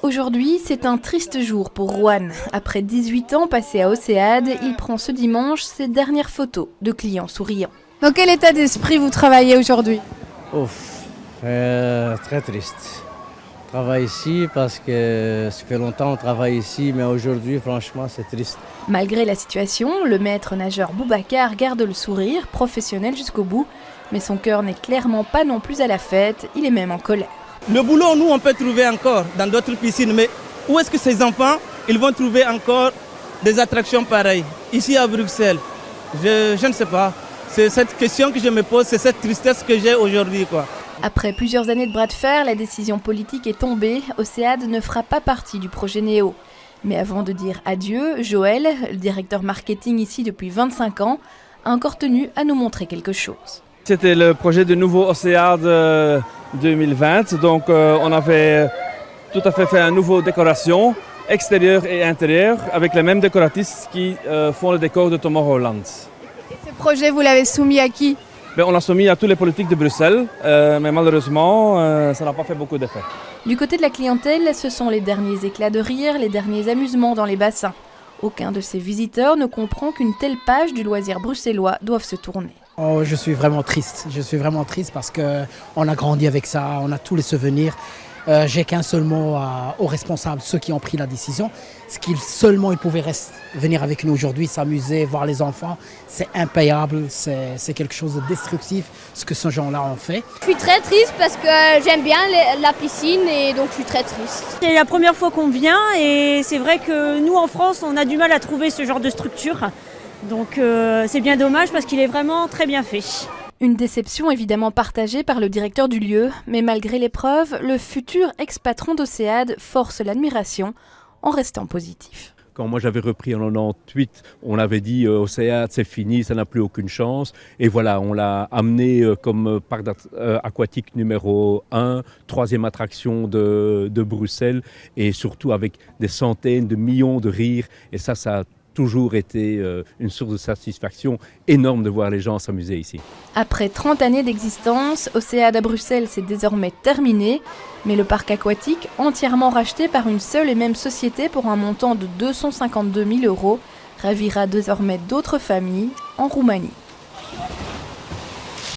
Aujourd'hui, c'est un triste jour pour Juan. Après 18 ans passés à Océade, il prend ce dimanche ses dernières photos de clients souriants. Dans quel état d'esprit vous travaillez aujourd'hui ? Très triste. On travaille ici parce que ça fait longtemps qu'on travaille ici, mais aujourd'hui, franchement, c'est triste. Malgré la situation, le maître nageur Boubacar garde le sourire, professionnel jusqu'au bout, mais son cœur n'est clairement pas non plus à la fête, il est même en colère. Le boulot, nous, on peut trouver encore dans d'autres piscines, mais où est-ce que ces enfants, ils vont trouver encore des attractions pareilles, ici à Bruxelles? Je ne sais pas. C'est cette question que je me pose, c'est cette tristesse que j'ai aujourd'hui, quoi. Après plusieurs années de bras de fer, la décision politique est tombée. Océade ne fera pas partie du projet Néo. Mais avant de dire adieu, Joël, le directeur marketing ici depuis 25 ans, a encore tenu à nous montrer quelque chose. C'était le projet de nouveau Océade 2020, donc on avait tout à fait une nouvelle décoration, extérieure et intérieure, avec les mêmes décoratistes qui font le décor de Tomorrowland. Et ce projet, vous l'avez soumis à qui ? On l'a soumis à tous les politiques de Bruxelles, mais malheureusement, ça n'a pas fait beaucoup d'effet. Du côté de la clientèle, ce sont les derniers éclats de rire, les derniers amusements dans les bassins. Aucun de ces visiteurs ne comprend qu'une telle page du loisir bruxellois doive se tourner. Oh, je suis vraiment triste. Je suis vraiment triste parce qu'on a grandi avec ça, on a tous les souvenirs. J'ai qu'un seul mot aux responsables, ceux qui ont pris la décision. Seulement ils pouvaient venir avec nous aujourd'hui, s'amuser, voir les enfants. C'est impayable, c'est quelque chose de destructif ce que ces gens-là ont fait. Je suis très triste parce que j'aime bien la piscine et donc je suis très triste. C'est la première fois qu'on vient et c'est vrai que nous en France on a du mal à trouver ce genre de structure. Donc c'est bien dommage parce qu'il est vraiment très bien fait. Une déception évidemment partagée par le directeur du lieu, mais malgré l'épreuve, le futur ex-patron d'Océade force l'admiration en restant positif. Quand moi j'avais repris en 98, on avait dit Océade c'est fini, ça n'a plus aucune chance. Et voilà, on l'a amené comme parc aquatique numéro 1, troisième attraction de Bruxelles, et surtout avec des centaines de millions de rires. Et ça a toujours été une source de satisfaction énorme de voir les gens s'amuser ici. Après 30 années d'existence, Océade à Bruxelles c'est désormais terminé, mais le parc aquatique, entièrement racheté par une seule et même société pour un montant de 252 000 €, ravira désormais d'autres familles en Roumanie.